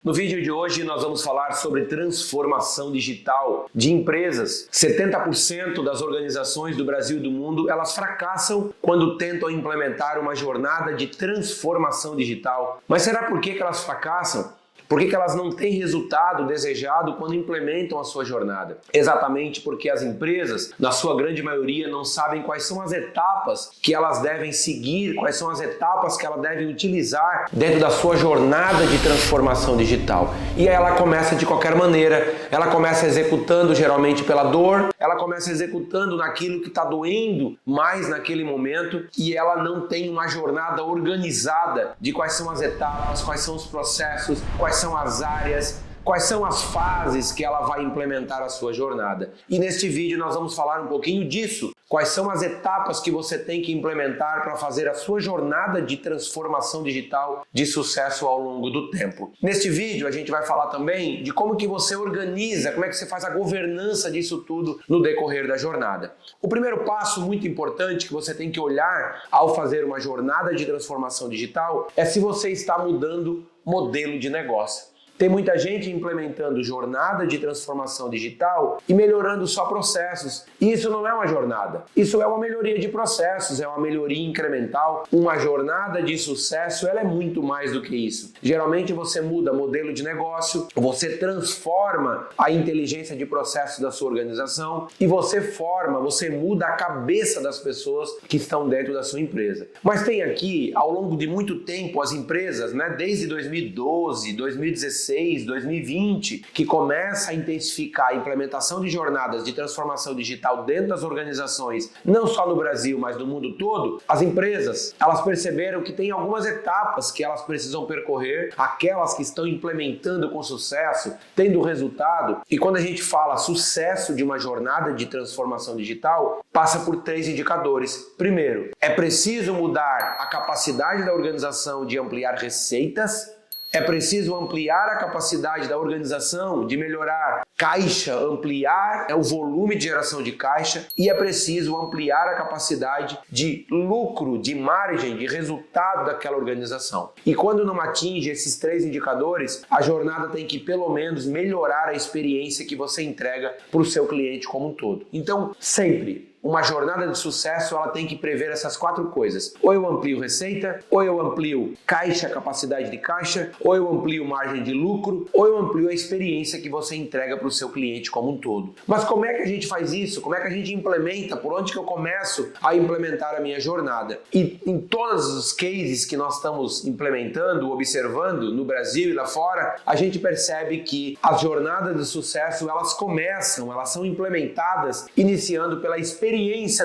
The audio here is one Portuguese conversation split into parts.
No vídeo de hoje nós vamos falar sobre transformação digital de empresas. 70% das organizações do Brasil e do mundo, elas fracassam quando tentam implementar uma jornada de transformação digital. Mas será por que elas fracassam? Por que elas não têm resultado desejado quando implementam a sua jornada? Exatamente porque as empresas, na sua grande maioria, não sabem quais são as etapas que elas devem seguir, quais são as etapas que elas devem utilizar dentro da sua jornada de transformação digital. E aí ela começa de qualquer maneira, ela começa executando geralmente pela dor, ela começa executando naquilo que está doendo mais naquele momento e ela não tem uma jornada organizada de quais são as etapas, quais são os processos, quais são as áreas, quais são as fases que ela vai implementar a sua jornada. E neste vídeo nós vamos falar um pouquinho disso. Quais são as etapas que você tem que implementar para fazer a sua jornada de transformação digital de sucesso ao longo do tempo. Neste vídeo a gente vai falar também de como que você organiza, como é que você faz a governança disso tudo no decorrer da jornada. O primeiro passo muito importante que você tem que olhar ao fazer uma jornada de transformação digital é se você está mudando modelo de negócio. Tem muita gente implementando jornada de transformação digital e melhorando só processos. E isso não é uma jornada. Isso é uma melhoria de processos, é uma melhoria incremental. Uma jornada de sucesso, ela é muito mais do que isso. Geralmente você muda modelo de negócio, você transforma a inteligência de processo da sua organização e você muda a cabeça das pessoas que estão dentro da sua empresa. Mas tem aqui, ao longo de muito tempo, as empresas, desde 2012, 2016, 2020, que começa a intensificar a implementação de jornadas de transformação digital dentro das organizações, não só no Brasil, mas no mundo todo, as empresas, elas perceberam que tem algumas etapas que elas precisam percorrer, aquelas que estão implementando com sucesso, tendo resultado, e quando a gente fala sucesso de uma jornada de transformação digital, passa por 3 indicadores. Primeiro, é preciso mudar a capacidade da organização de ampliar receitas. É preciso ampliar a capacidade da organização de melhorar caixa, ampliar o volume de geração de caixa e é preciso ampliar a capacidade de lucro, de margem, de resultado daquela organização. E quando não atinge esses 3 indicadores, a jornada tem que pelo menos melhorar a experiência que você entrega para o seu cliente como um todo. Então, sempre uma jornada de sucesso, ela tem que prever essas 4 coisas. Ou eu amplio receita, ou eu amplio caixa, capacidade de caixa, ou eu amplio margem de lucro, ou eu amplio a experiência que você entrega para o seu cliente como um todo. Mas como é que a gente faz isso? Como é que a gente implementa? Por onde que eu começo a implementar a minha jornada? E em todos os cases que nós estamos implementando, observando no Brasil e lá fora, a gente percebe que as jornadas de sucesso, elas são implementadas iniciando pela experiência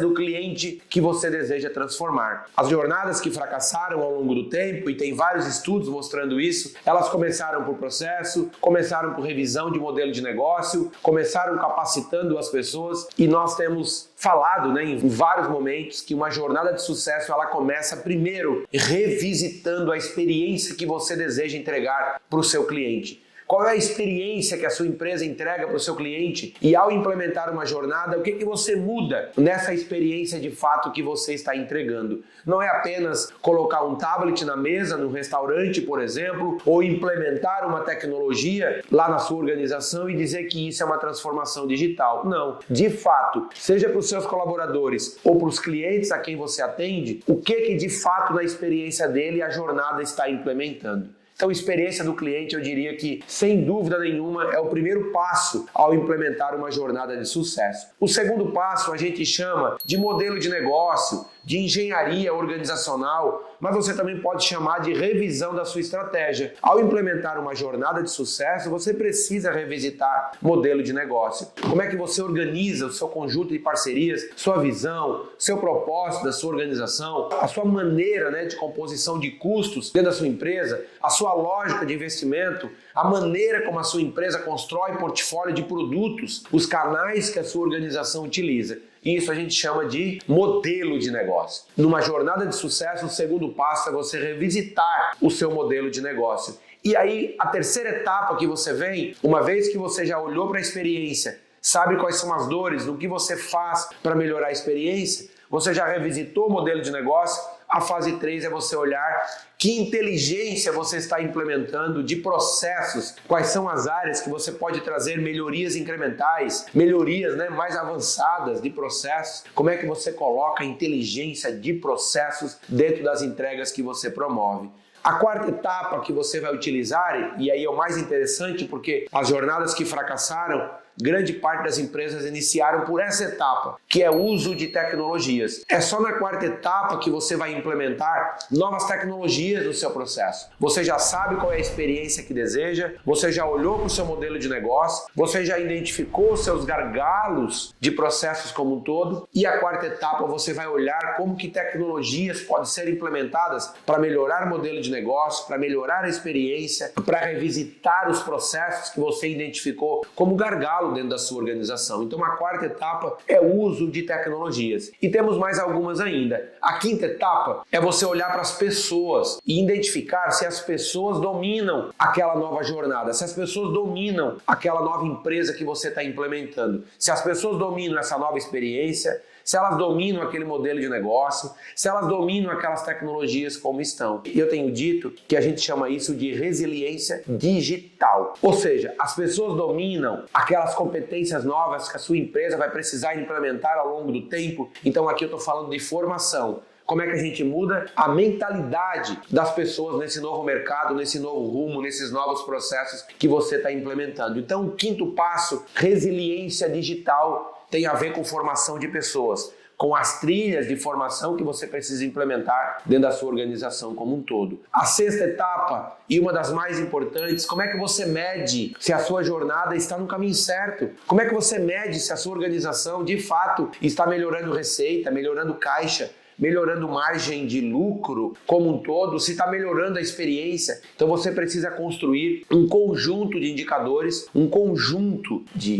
do cliente que você deseja transformar. As jornadas que fracassaram ao longo do tempo, e tem vários estudos mostrando isso, elas começaram por processo, começaram por revisão de modelo de negócio, começaram capacitando as pessoas e nós temos falado em vários momentos que uma jornada de sucesso ela começa primeiro revisitando a experiência que você deseja entregar para o seu cliente. Qual é a experiência que a sua empresa entrega para o seu cliente? E ao implementar uma jornada, o que você muda nessa experiência de fato que você está entregando? Não é apenas colocar um tablet na mesa, num restaurante, por exemplo, ou implementar uma tecnologia lá na sua organização e dizer que isso é uma transformação digital. Não. De fato, seja para os seus colaboradores ou para os clientes a quem você atende, o que de fato na experiência dele a jornada está implementando? Então, a experiência do cliente, eu diria que, sem dúvida nenhuma, é o primeiro passo ao implementar uma jornada de sucesso. O segundo passo a gente chama de modelo de negócio, de engenharia organizacional, mas você também pode chamar de revisão da sua estratégia. Ao implementar uma jornada de sucesso, você precisa revisitar modelo de negócio. Como é que você organiza o seu conjunto de parcerias, sua visão, seu propósito da sua organização, a sua maneira de composição de custos dentro da sua empresa, a sua lógica de investimento, a maneira como a sua empresa constrói portfólio de produtos, os canais que a sua organização utiliza. Isso a gente chama de modelo de negócio. Numa jornada de sucesso, o segundo passo é você revisitar o seu modelo de negócio. E aí, a terceira etapa que você vem, uma vez que você já olhou para a experiência, sabe quais são as dores, o que você faz para melhorar a experiência, você já revisitou o modelo de negócio, A fase 3 é você olhar que inteligência você está implementando de processos, quais são as áreas que você pode trazer melhorias incrementais, melhorias, mais avançadas de processos, como é que você coloca a inteligência de processos dentro das entregas que você promove. A quarta etapa que você vai utilizar, e aí é o mais interessante porque as jornadas que fracassaram, grande parte das empresas iniciaram por essa etapa, que é o uso de tecnologias. É só na quarta etapa que você vai implementar novas tecnologias no seu processo. Você já sabe qual é a experiência que deseja, você já olhou para o seu modelo de negócio, você já identificou os seus gargalos de processos como um todo, e a quarta etapa você vai olhar como que tecnologias podem ser implementadas para melhorar o modelo de negócio, para melhorar a experiência, para revisitar os processos que você identificou como gargalo dentro da sua organização. Então a quarta etapa é o uso de tecnologias. E temos mais algumas ainda. A quinta etapa é você olhar para as pessoas e identificar se as pessoas dominam aquela nova jornada, se as pessoas dominam aquela nova empresa que você está implementando, se as pessoas dominam essa nova experiência, se elas dominam aquele modelo de negócio, se elas dominam aquelas tecnologias como estão. E eu tenho dito que a gente chama isso de resiliência digital. Ou seja, as pessoas dominam aquelas competências novas que a sua empresa vai precisar implementar ao longo do tempo. Então aqui eu estou falando de formação. Como é que a gente muda a mentalidade das pessoas nesse novo mercado, nesse novo rumo, nesses novos processos que você está implementando. Então o quinto passo, resiliência digital, tem a ver com formação de pessoas, com as trilhas de formação que você precisa implementar dentro da sua organização como um todo. A sexta etapa, e uma das mais importantes, como é que você mede se a sua jornada está no caminho certo? Como é que você mede se a sua organização de fato está melhorando receita, melhorando caixa, melhorando margem de lucro como um todo, se está melhorando a experiência? Então você precisa construir um conjunto de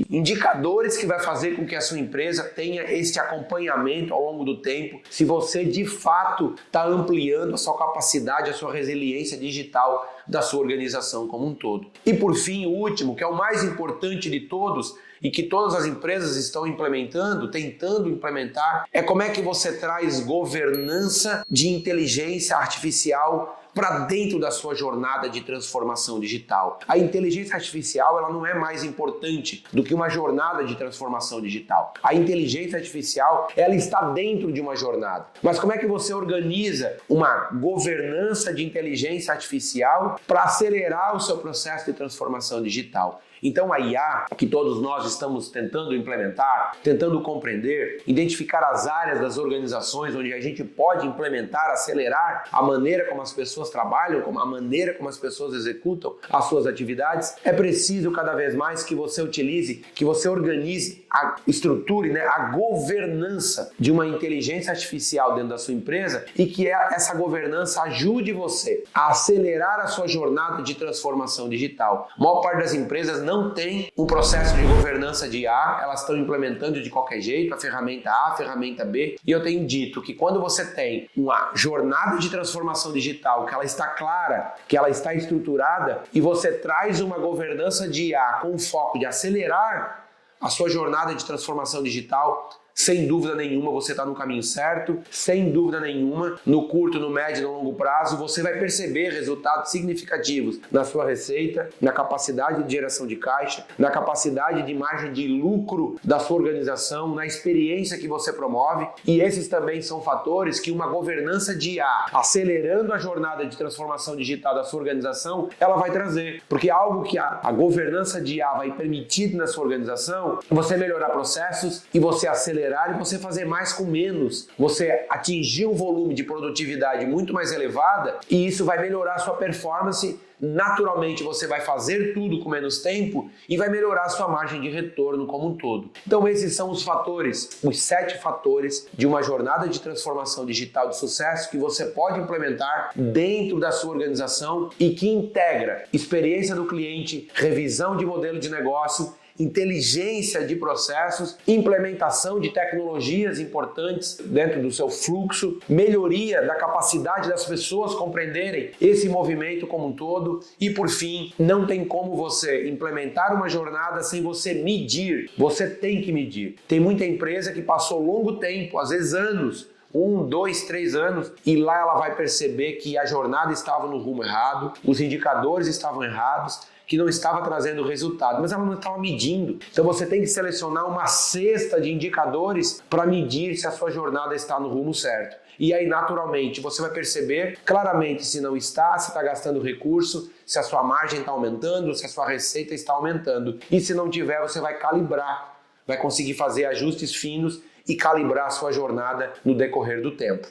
indicadores, que vai fazer com que a sua empresa tenha esse acompanhamento ao longo do tempo, se você de fato está ampliando a sua capacidade, a sua resiliência digital da sua organização como um todo. E por fim, o último, que é o mais importante de todos, e que todas as empresas estão implementando, tentando implementar, é como é que você traz governança de inteligência artificial para dentro da sua jornada de transformação digital. A inteligência artificial, ela não é mais importante do que uma jornada de transformação digital. A inteligência artificial, ela está dentro de uma jornada. Mas como é que você organiza uma governança de inteligência artificial para acelerar o seu processo de transformação digital? Então a IA, que todos nós estamos tentando implementar, tentando compreender, identificar as áreas das organizações onde a gente pode implementar, acelerar a maneira como as pessoas trabalham, a maneira como as pessoas executam as suas atividades, é preciso cada vez mais que você utilize, que você organize, estruture a governança de uma inteligência artificial dentro da sua empresa e que essa governança ajude você a acelerar a sua jornada de transformação digital. A maior parte das empresas não tem um processo de governança de IA, elas estão implementando de qualquer jeito, a ferramenta A, a ferramenta B, e eu tenho dito que quando você tem uma jornada de transformação digital, que ela está clara, que ela está estruturada, e você traz uma governança de IA com o foco de acelerar a sua jornada de transformação digital, sem dúvida nenhuma você está no caminho certo, sem dúvida nenhuma, no curto, no médio e no longo prazo, você vai perceber resultados significativos na sua receita, na capacidade de geração de caixa, na capacidade de margem de lucro da sua organização, na experiência que você promove, e esses também são fatores que uma governança de IA, acelerando a jornada de transformação digital da sua organização, ela vai trazer, porque algo que a governança de IA vai permitir na sua organização, você melhorar processos e você acelerar e você fazer mais com menos, você atingir um volume de produtividade muito mais elevada e isso vai melhorar a sua performance. Naturalmente você vai fazer tudo com menos tempo e vai melhorar a sua margem de retorno como um todo. Então esses são os fatores, os 7 fatores de uma jornada de transformação digital de sucesso que você pode implementar dentro da sua organização e que integra experiência do cliente, revisão de modelo de negócio, inteligência de processos, implementação de tecnologias importantes dentro do seu fluxo, melhoria da capacidade das pessoas compreenderem esse movimento como um todo e, por fim, não tem como você implementar uma jornada sem você medir. Você tem que medir. Tem muita empresa que passou longo tempo, às vezes anos, 1, 2, 3 anos, e lá ela vai perceber que a jornada estava no rumo errado, os indicadores estavam errados, que não estava trazendo resultado, mas ela não estava medindo. Então você tem que selecionar uma cesta de indicadores para medir se a sua jornada está no rumo certo. E aí, naturalmente, você vai perceber claramente se não está, se está gastando recurso, se a sua margem está aumentando, se a sua receita está aumentando. E se não tiver, você vai calibrar, vai conseguir fazer ajustes finos e calibrar a sua jornada no decorrer do tempo.